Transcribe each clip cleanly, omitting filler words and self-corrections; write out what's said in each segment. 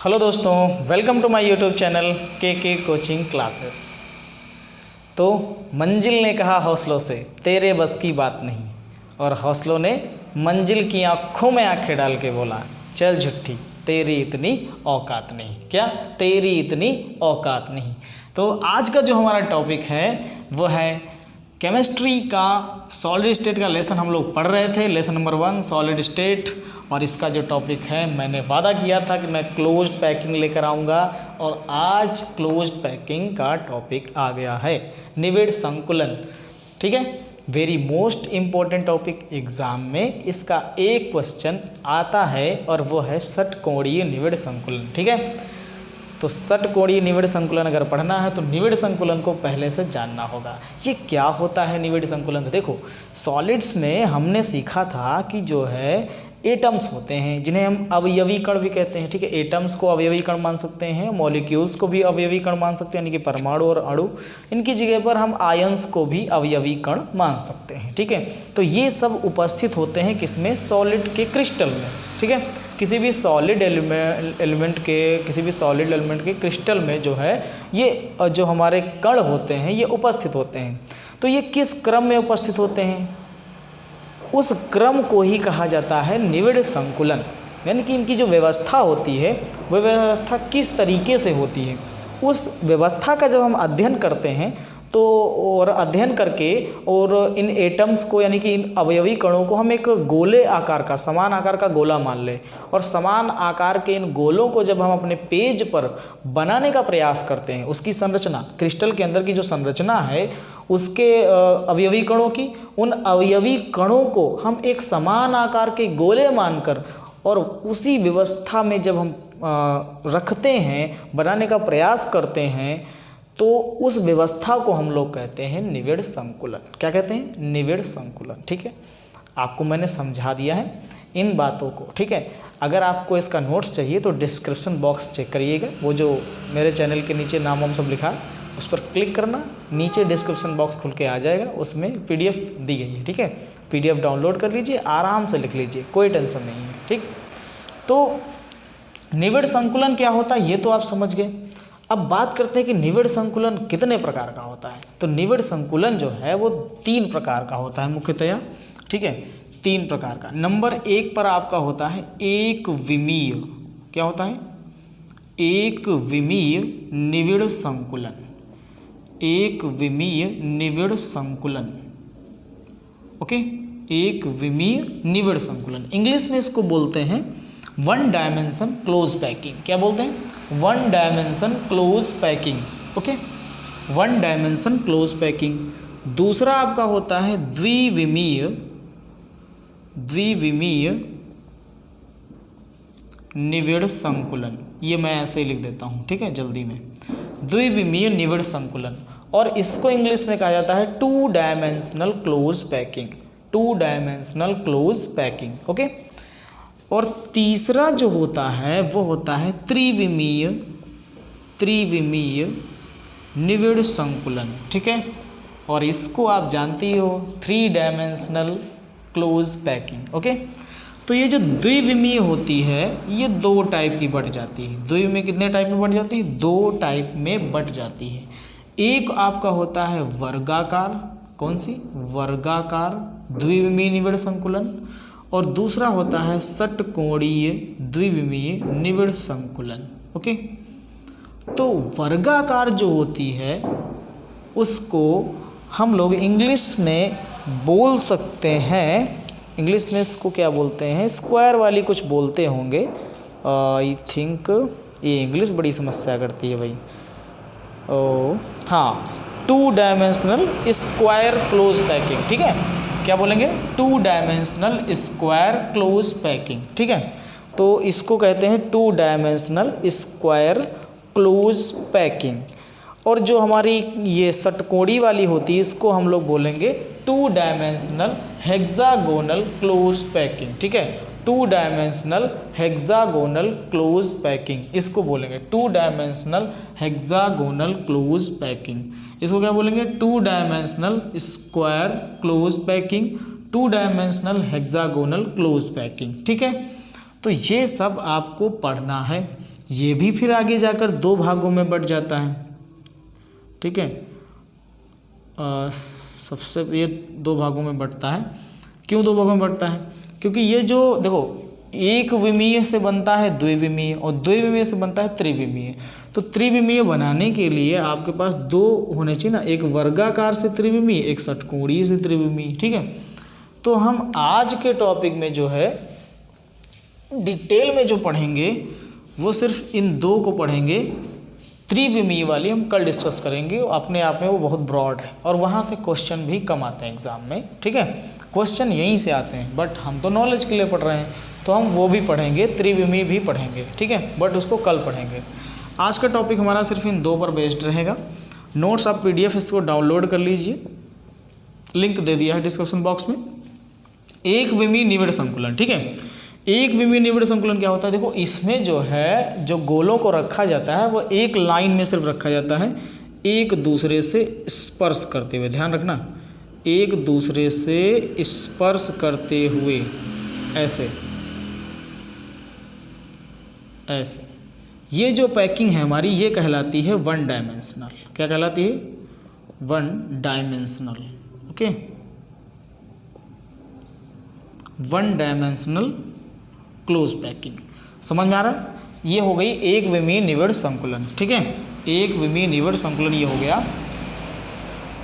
Hello दोस्तों, welcome to my YouTube channel के coaching classes. तो मंजिल ने कहा हौसलों से तेरे बस की बात नहीं, और हौसलों ने मंजिल की आँखों में आंखें डाल के बोला चल झुट्ठी तेरी इतनी औकात नहीं। क्या तेरी इतनी औकात नहीं। तो आज का जो हमारा टॉपिक है वो है केमिस्ट्री का सॉलिड स्टेट का लेसन हम लोग पढ़ रहे थे, लेसन नंबर 1 सॉलिड स्टेट। और इसका जो टॉपिक है, मैंने वादा किया था कि मैं क्लोज्ड पैकिंग लेकर आऊँगा, और आज क्लोज्ड पैकिंग का टॉपिक आ गया है, निविड़ संकुलन। ठीक है, very most important topic. Exam में इसका एक क्वेश्चन आता है और वो है षटकोणीय निविड़ संकुलन। ठीक है, तो षटकोणीय निविड़ संकुलन अगर पढ़ना है तो निविड़ संकुलन को पहले से जानना होगा। ये क्या होता है निविड़ संकुलन? देखो, सॉलिड्स में हमने सीखा था कि जो है एटम्स होते हैं जिन्हें हम अवयवी कण भी कहते हैं। ठीक है, एटम्स को अवयवी कण मान सकते हैं, मॉलिक्यूल्स को भी अवयवी कण मान सकते हैं, यानी कि परमाणु और अणु। इनकी जगह पर हम आयंस को भी अवयवी कण मान सकते हैं। ठीक है, तो ये सब उपस्थित होते हैं किसमें? सॉलिड के क्रिस्टल में। ठीक है, किसी भी सॉलिड एलिमेंट के क्रिस्टल में जो है ये जो हमारे कण होते हैं ये उपस्थित होते हैं। तो ये किस क्रम में उपस्थित होते हैं? उस क्रम को ही कहा जाता है निविड़ संकुलन। यानी कि इनकी जो व्यवस्था होती है वह व्यवस्था किस तरीके से होती है, उस व्यवस्था का जब हम अध्ययन करते हैं तो और अध्ययन करके और इन एटम्स को यानी कि इन अवयवी कणों को हम एक गोले आकार का, समान आकार का गोला मान लें, और समान आकार के इन गोलों को जब हम अपने पेज पर बनाने का प्रयास करते हैं, उसकी संरचना, क्रिस्टल के अंदर की जो संरचना है उसके अवयवी कणों की, उन अवयवी कणों को हम एक समान आकार के गोले मानकर और उसी व्यवस्था में जब हम रखते हैं, बनाने का प्रयास करते हैं, तो उस व्यवस्था को हम लोग कहते हैं निविड़ संकुलन। क्या कहते हैं? निविड़ संकुलन। ठीक है, आपको मैंने समझा दिया है इन बातों को। ठीक है, अगर आपको इसका नोट्स चाहिए तो डिस्क्रिप्शन बॉक्स चेक करिएगा, वो जो मेरे चैनल के नीचे नाम वाम सब लिखा है उस पर क्लिक करना, नीचे डिस्क्रिप्शन बॉक्स खुल के आ जाएगा, उसमें PDF दी गई है। ठीक है, PDF डाउनलोड कर लीजिए, आराम से लिख लीजिए, कोई टेंशन नहीं है। ठीक, तो निविड़ संकुलन क्या होता है ये तो आप समझ गए। अब बात करते हैं कि निविड़ संकुलन कितने प्रकार का होता है। तो निविड़ संकुलन जो है वो 3 प्रकार का होता है मुख्यतया। ठीक है, 3 प्रकार का। नंबर 1 पर आपका होता है एक विमीय। क्या होता है? एक विमीय निविड़ संकुलन। एक विमीय निविड़ संकुलन। ओके, एक विमीय निविड़ संकुलन। इंग्लिश में इसको बोलते हैं 1 डायमेंशन क्लोज पैकिंग। क्या बोलते हैं? 1 dimension close packing. Okay, 1 dimension close packing. दूसरा आपका होता है द्विविमीय निविड़ संकुलन। ये मैं ऐसे ही लिख देता हूँ, ठीक है, जल्दी में। द्विविमीय निविड़ संकुलन, और इसको इंग्लिश में कहा जाता है 2 dimensional close packing. 2 dimensional close packing. Okay, और तीसरा जो होता है वो होता है त्रिविमीय निविड़ संकुलन। ठीक है, और इसको आप जानती हो 3 डायमेंशनल क्लोज पैकिंग। ओके, तो ये जो द्विविमीय होती है ये 2 टाइप की बट जाती है। द्विविमीय कितने टाइप में बट जाती है? 2 टाइप में बट जाती है। एक आपका होता है वर्गाकार। कौन सी? वर्गाकार द्विविमीय निविड़ संकुलन। और दूसरा होता है षटकोणीय द्विविमीय निविड़ संकुलन। ओके, तो वर्गाकार जो होती है उसको हम लोग इंग्लिश में बोल सकते हैं, इंग्लिश में इसको क्या बोलते हैं? स्क्वायर वाली कुछ बोलते होंगे, आई थिंक। ये इंग्लिश बड़ी समस्या करती है भाई। हाँ, 2 डायमेंशनल स्क्वायर क्लोज पैकिंग। ठीक है, क्या बोलेंगे? 2 डायमेंशनल स्क्वायर क्लोज पैकिंग। ठीक है, तो इसको कहते हैं 2 डायमेंशनल स्क्वायर क्लोज पैकिंग। और जो हमारी ये षटकोणी वाली होती है इसको हम लोग बोलेंगे 2 डायमेंशनल हेक्सागोनल क्लोज पैकिंग। ठीक है, 2 डायमेंशनल हेक्सागोनल क्लोज पैकिंग इसको बोलेंगे 2 डायमेंशनल हेक्सागोनल क्लोज पैकिंग। इसको क्या बोलेंगे? 2 dimensional square close packing, 2 dimensional hexagonal close packing. ठीक है, तो ये सब आपको पढ़ना है। ये भी फिर आगे जाकर 2 भागों में बट जाता है, ठीक है। सबसे ये 2 भागों में बंटता है। क्यों 2 भागों में बंटता है? क्योंकि ये जो देखो एक विमीय से बनता है द्विविमीय और द्विविमीय से बनता है त्रिविमीय। तो त्रिविमीय बनाने के लिए आपके पास 2 होने चाहिए ना, एक वर्गाकार से त्रिविमीय, एक षटकोणीय से त्रिविमीय, ठीक है। तो हम आज के टॉपिक में जो है डिटेल में जो पढ़ेंगे वो सिर्फ इन 2 को पढ़ेंगे। त्रिविमीय वाली हम कल डिस्कस करेंगे, अपने आप में वो बहुत ब्रॉड है और वहाँ से क्वेश्चन भी कम आते हैं एग्जाम में, ठीक है। क्वेश्चन यहीं से आते हैं, बट हम तो नॉलेज के लिए पढ़ रहे हैं तो हम वो भी पढ़ेंगे, त्रिविमीय भी पढ़ेंगे, ठीक है, बट उसको कल पढ़ेंगे। आज का टॉपिक हमारा सिर्फ इन 2 पर बेस्ड रहेगा। नोट्स आप PDF इसको डाउनलोड कर लीजिए, लिंक दे दिया है डिस्क्रिप्शन बॉक्स में। एक विमीय निविड़ संकुलन, ठीक है। एक विमीय निविड़ संकुलन क्या होता है? देखो इसमें जो है जो गोलों को रखा जाता है वो एक लाइन में सिर्फ रखा जाता है, एक दूसरे से स्पर्श करते हुए, ध्यान रखना, एक दूसरे से स्पर्श करते हुए, ऐसे ऐसे। ये जो पैकिंग है हमारी ये कहलाती है 1 डायमेंशनल। क्या कहलाती है? 1 dimensional, okay, 1 dimensional close packing. समझ में आ रहा है? ये हो गई एक विमीय निविड़ संकुलन, ठीक है। एक विमीय निविड़ संकुलन ये हो गया।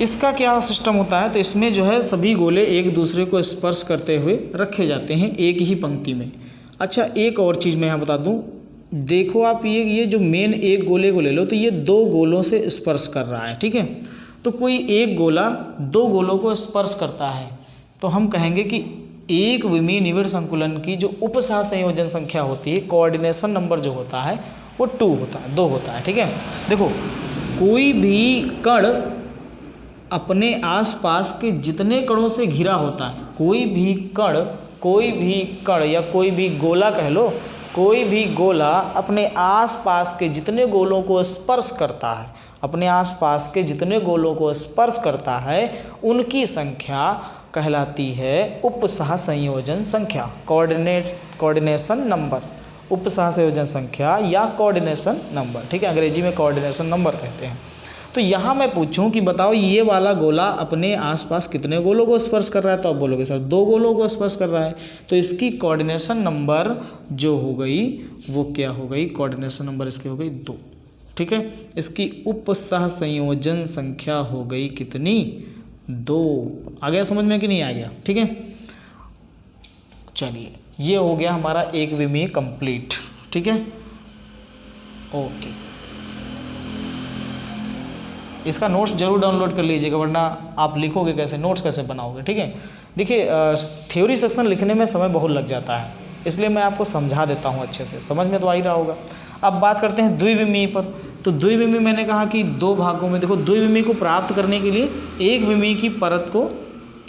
इसका क्या सिस्टम होता है? तो इसमें जो है सभी गोले एक दूसरे को स्पर्श करते हुए रखे जाते हैं एक ही पंक्ति में। अच्छा, एक और चीज़ मैं यहाँ बता दूँ, देखो आप ये जो मेन एक गोले को ले लो तो ये 2 गोलों से स्पर्श कर रहा है, ठीक है। तो कोई एक गोला 2 गोलों को स्पर्श करता है तो हम कहेंगे कि एक विमीय निविड़ संकुलन की जो उपसह संयोजन संख्या होती है, कोऑर्डिनेशन नंबर जो होता है वो 2 होता है, ठीक है। देखो कोई भी कण अपने आसपास के जितने कणों से घिरा होता है, कोई भी कण या कोई भी गोला कह लो, कोई भी गोला अपने आसपास के जितने गोलों को स्पर्श करता है, अपने आसपास के जितने गोलों को स्पर्श करता है उनकी संख्या कहलाती है उपसह संयोजन संख्या, कोऑर्डिनेशन नंबर, उपसह संयोजन संख्या या कोऑर्डिनेशन नंबर, ठीक है। अंग्रेजी में कोऑर्डिनेशन नंबर कहते हैं। तो यहाँ मैं पूछूं कि बताओ ये वाला गोला अपने आसपास कितने गोलों को स्पर्श कर रहा है, तो आप बोलोगे सर 2 गोलों को स्पर्श कर रहा है। तो इसकी कोऑर्डिनेशन नंबर जो हो गई वो क्या हो गई? कोऑर्डिनेशन नंबर इसकी हो गई 2, ठीक है। इसकी उपसह संयोजन संख्या हो गई कितनी? 2। आ गया समझ में कि नहीं आ गया? ठीक है, चलिए ये हो गया हमारा एक विमीय कंप्लीट, ठीक है, ओके। इसका नोट्स जरूर डाउनलोड कर लीजिएगा, वरना आप लिखोगे कैसे, नोट्स कैसे बनाओगे, ठीक है। देखिए थ्योरी सेक्शन लिखने में समय बहुत लग जाता है, इसलिए मैं आपको समझा देता हूँ अच्छे से, समझ में तो आ ही रहा होगा। अब बात करते हैं द्विविमीय पर। तो द्विविमीय मैंने कहा कि 2 भागों में, देखो द्विविमीय को प्राप्त करने के लिए एक विमीय की परत को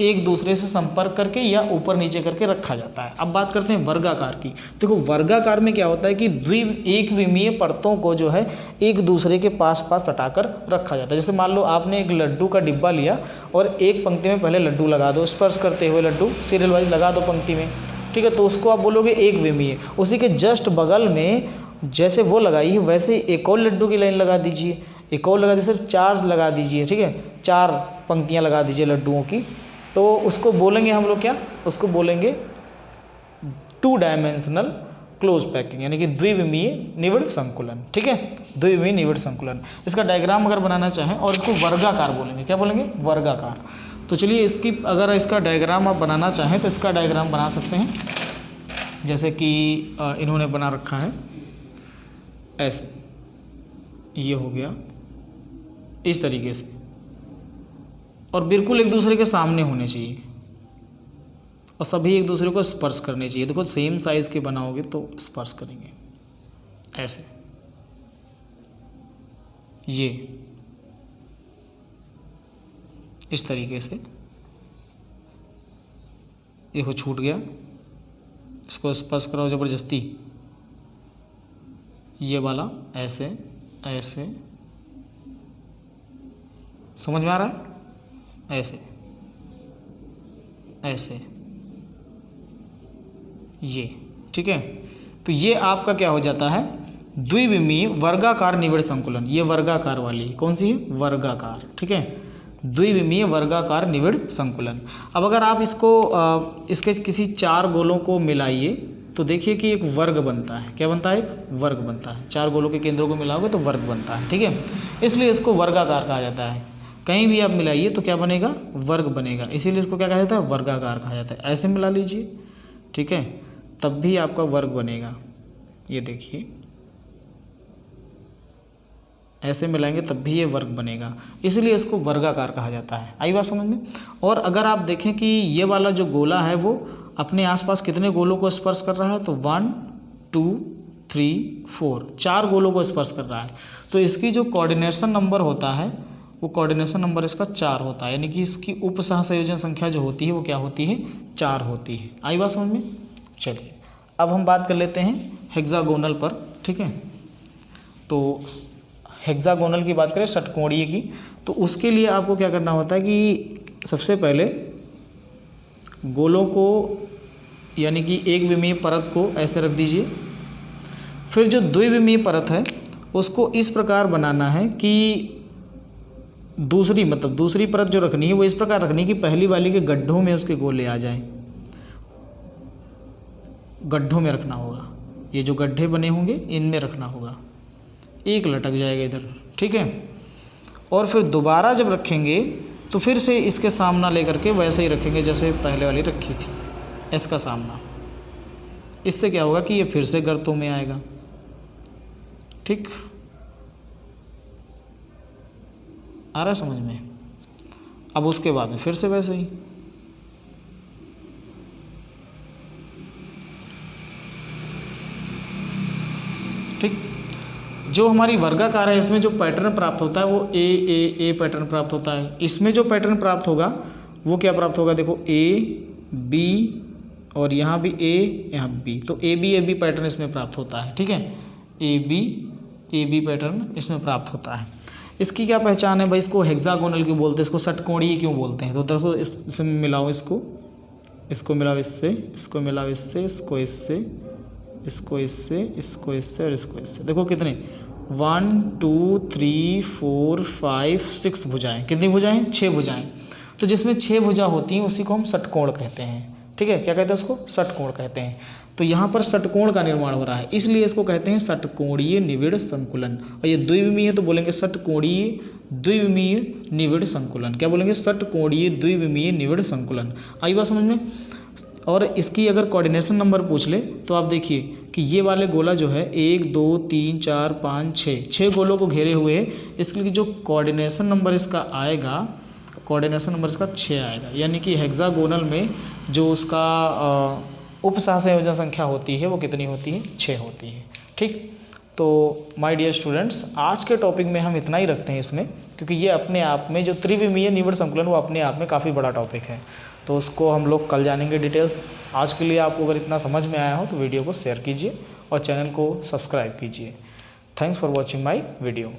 एक दूसरे से संपर्क करके या ऊपर नीचे करके रखा जाता है। अब बात करते हैं वर्गाकार की। देखो वर्गाकार में क्या होता है कि एक विमीय परतों को जो है एक दूसरे के पास सटाकर रखा जाता है। जैसे मान लो आपने एक लड्डू का डिब्बा लिया और एक पंक्ति में पहले लड्डू लगा दो, स्पर्श करते हुए लड्डू सीरियल वाइज लगा दो पंक्ति में, ठीक है, तो उसको आप बोलोगे एक विमीय। उसी के जस्ट बगल में जैसे वो लगाई है वैसे एक और लड्डू की लाइन लगा दीजिए, एक और लगा दीजिए, सिर्फ 4 लगा दीजिए, ठीक है, 4 पंक्तियाँ लगा दीजिए लड्डुओं की, तो उसको बोलेंगे हम लोग क्या, उसको बोलेंगे 2 डायमेंशनल क्लोज पैकिंग, यानी कि द्विविमीय निविड़ संकुलन, ठीक है, द्विविमीय निविड़ संकुलन। इसका डायग्राम अगर बनाना चाहें और इसको वर्गाकार बोलेंगे, क्या बोलेंगे? वर्गाकार। तो चलिए इसकी अगर इसका डायग्राम आप बनाना चाहें तो इसका डायग्राम बना सकते हैं, जैसे कि इन्होंने बना रखा है ऐसे, ये हो गया इस तरीके से, और बिल्कुल एक दूसरे के सामने होने चाहिए और सभी एक दूसरे को स्पर्श करने चाहिए। देखो सेम साइज के बनाओगे तो स्पर्श करेंगे ऐसे, ये इस तरीके से, देखो छूट गया, इसको स्पर्श कराओ ज़बरदस्ती, ये वाला ऐसे ऐसे, समझ में आ रहा है? ऐसे ऐसे, ये, ठीक है। तो ये आपका क्या हो जाता है? द्विविमीय वर्गाकार निविड़ संकुलन, ये वर्गाकार वाली कौन सी है, वर्गाकार, ठीक है, द्विविमीय वर्गाकार निविड़ संकुलन। अब अगर आप इसको इसके किसी चार गोलों को मिलाइए तो देखिए कि एक वर्ग बनता है। क्या बनता है, एक वर्ग बनता है। चार गोलों के केंद्रों को मिलाओगे तो वर्ग बनता है, ठीक है, इसलिए इसको वर्गाकार कहा जाता है। कहीं भी आप मिलाइए तो क्या बनेगा, वर्ग बनेगा, इसीलिए इसको क्या कहा जाता है, वर्गाकार कहा जाता है। ऐसे मिला लीजिए, ठीक है, तब भी आपका वर्ग बनेगा। ये देखिए ऐसे मिलाएंगे तब भी ये वर्ग बनेगा, इसलिए इसको वर्गाकार कहा जाता है। आई बात समझ में। और अगर आप देखें कि ये वाला जो गोला है वो अपने आसपास कितने गोलों को स्पर्श कर रहा है, तो 1 2 3 4 चार गोलों को स्पर्श कर रहा है, तो इसकी जो कोऑर्डिनेशन नंबर होता है वो कोऑर्डिनेशन नंबर इसका 4 होता है, यानी कि इसकी उप सहसंयोजन संख्या जो होती है वो क्या होती है, 4 होती है। आई बात समझ में। चलिए अब हम बात कर लेते हैं हेक्सागोनल पर, ठीक है। तो हेक्सागोनल की बात करें, षटकोणीय की, तो उसके लिए आपको क्या करना होता है कि सबसे पहले गोलों को यानी कि एक विमीय परत को ऐसे रख दीजिए, फिर जो द्विविमीय परत है उसको इस प्रकार बनाना है कि दूसरी परत जो रखनी है वो इस प्रकार रखनी है कि पहली वाली के गड्ढों में उसके गोले आ जाएं, गड्ढों में रखना होगा। ये जो गड्ढे बने होंगे इनमें रखना होगा, एक लटक जाएगा इधर, ठीक है। और फिर दोबारा जब रखेंगे तो फिर से इसके सामना लेकर के वैसे ही रखेंगे जैसे पहले वाली रखी थी, इसका सामना। इससे क्या होगा कि ये फिर से गर्तों में आएगा, ठीक, आ रहा है समझ में। अब उसके बाद में फिर से वैसे ही, ठीक। जो हमारी वर्गाकार है इसमें जो पैटर्न प्राप्त होता है वो ए पैटर्न प्राप्त होता है। इसमें जो पैटर्न प्राप्त होगा वो क्या प्राप्त होगा, देखो ए बी और यहाँ भी ए, यहाँ बी, तो ए बी पैटर्न इसमें प्राप्त होता है, ठीक है। ए बी पैटर्न इसमें प्राप्त होता है। इसकी क्या पहचान है भाई, इसको हेक्सागोनल क्यों बोलते हैं, इसको षटकोणीय क्यों बोलते हैं। तो देखो इसमें मिलाओ, इसको मिलाओ इससे, इसको मिलाओ इससे, इसको इससे, इसको इससे, इसको इससे और इसको इससे। देखो कितने 1 2 3 4 5 6 भुजाएं। कितनी भुजाएं, 6 भुजाएं। तो जिसमें 6 भुजा होती हैं उसी को हम षटकोण कहते हैं, ठीक है। क्या कहते हैं उसको, षटकोण कहते हैं। तो यहाँ पर षटकोण का निर्माण हो रहा है, इसलिए इसको कहते हैं षटकोणीय निविड़ संकुलन। और ये द्विविमीय है तो बोलेंगे षटकोणीय द्विविमीय निविड़ संकुलन। क्या बोलेंगे, षटकोणीय द्विविमीय निविड़ संकुलन। आई बात समझ में। और इसकी अगर कोऑर्डिनेशन नंबर पूछ ले तो आप देखिए कि ये वाले गोला जो है 1 2 3 4 5 6 गोलों को घेरे हुए है। इसके लिए जो कोऑर्डिनेशन नंबर इसका आएगा, कोऑर्डिनेशन नंबर इसका 6 आएगा, यानी कि हेक्सागोनल में जो उसका उप सहसंयोजन संख्या होती है वो कितनी होती है, 6 होती है, ठीक। तो माय डियर स्टूडेंट्स, आज के टॉपिक में हम इतना ही रखते हैं इसमें, क्योंकि ये अपने आप में जो त्रिविमीय निविड़ संकुलन वो अपने आप में काफ़ी बड़ा टॉपिक है, तो उसको हम लोग कल जानेंगे डिटेल्स। आज के लिए आपको अगर इतना समझ में आया हो तो वीडियो को शेयर कीजिए और चैनल को सब्सक्राइब कीजिए। Thanks for watching my video.